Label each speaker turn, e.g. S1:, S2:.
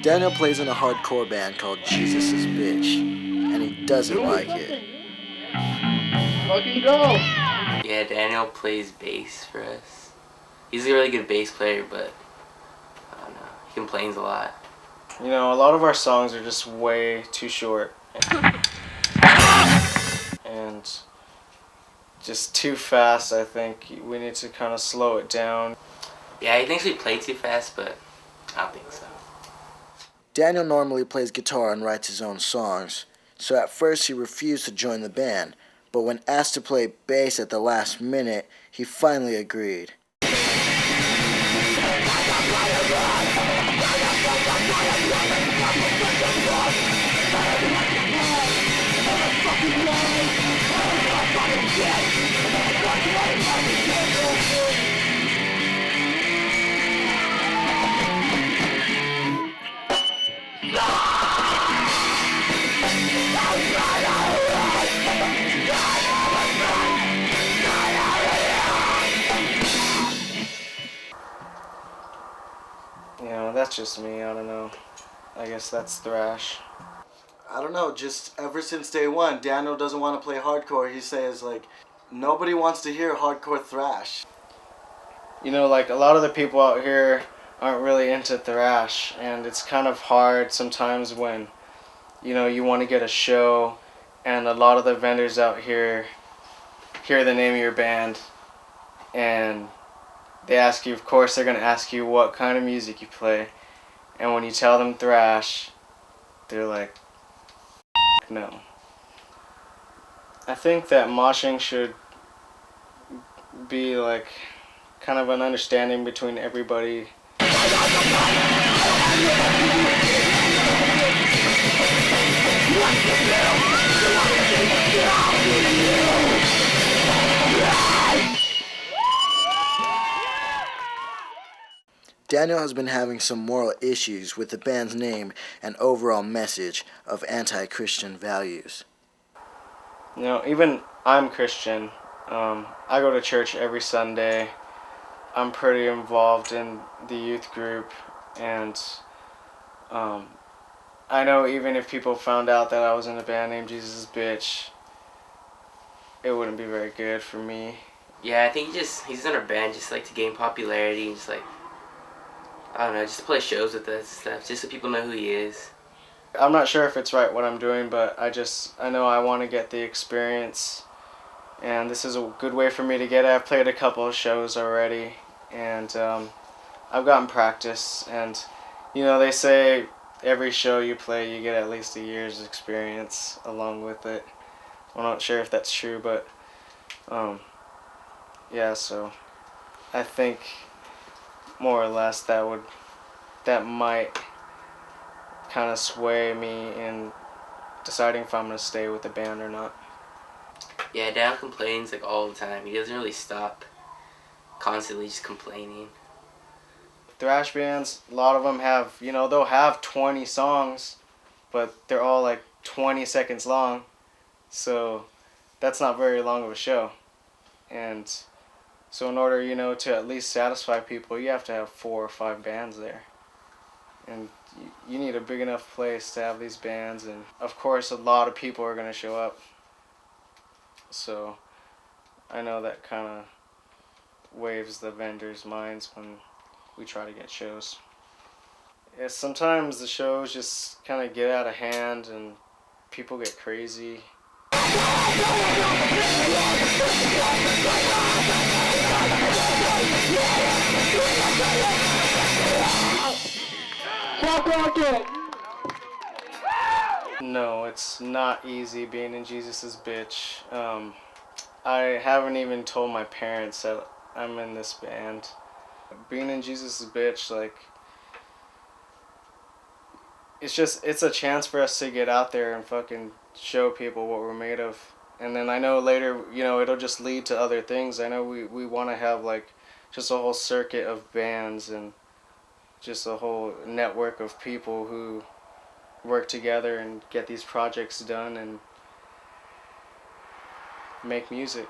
S1: Daniel plays in a hardcore band called Jesus' Bitch, and he doesn't like it.
S2: Fucking go!
S3: Yeah, Daniel plays bass for us. He's a really good bass player, but I don't know, he complains a lot.
S4: You know, a lot of our songs are just way too short. And just too fast, I think. We need to kind of slow it down.
S3: Yeah, he thinks we play too fast, but I don't think so.
S1: Daniel normally plays guitar and writes his own songs, so at first he refused to join the band, but when asked to play bass at the last minute, he finally agreed.
S4: You know, that's just me, I don't know. I guess that's thrash.
S1: I don't know, just ever since day one, Daniel doesn't want to play hardcore. He says, like, nobody wants to hear hardcore thrash.
S4: You know, like, a lot of the people out here aren't really into thrash, and it's kind of hard sometimes when, you know, you want to get a show, and a lot of the vendors out here hear the name of your band, and they ask you, of course, they're going to ask you what kind of music you play, and when you tell them thrash, they're like, no. I think that moshing should be like kind of an understanding between everybody.
S1: Daniel has been having some moral issues with the band's name and overall message of anti-Christian values.
S4: You know, even I'm Christian. I go to church every Sunday. I'm pretty involved in the youth group, and I know even if people found out that I was in a band named Jesus' Bitch, it wouldn't be very good for me.
S3: Yeah, I think he's in our band just like to gain popularity and just like, I don't know, just to play shows with us and stuff, just so people know who he is.
S4: I'm not sure if it's right what I'm doing, but I know I want to get the experience, and this is a good way for me to get it. I've played a couple of shows already, and I've gotten practice, and you know, they say every show you play you get at least a year's experience along with it. I'm not sure if that's true, but yeah, so I think more or less that might kind of sway me in deciding if I'm going to stay with the band or not.
S3: Yeah, Dad complains like all the time. He doesn't really stop, constantly just complaining.
S4: Thrash bands, a lot of them have, you know, they'll have 20 songs, but they're all like 20 seconds long, so that's not very long of a show. And so in order, you know, to at least satisfy people, you have to have 4 or 5 bands there. And you need a big enough place to have these bands, and of course a lot of people are going to show up. So I know that kind of waves the vendors' minds when we try to get shows. Yeah, sometimes the shows just kind of get out of hand and people get crazy. No, it's not easy being in Jesus' Bitch. I haven't even told my parents that I'm in this band. Being in Jesus' Bitch, like, it's a chance for us to get out there and fucking show people what we're made of. And then I know later, you know, it'll just lead to other things. I know we want to have, like, just a whole circuit of bands and just a whole network of people who work together and get these projects done and make music.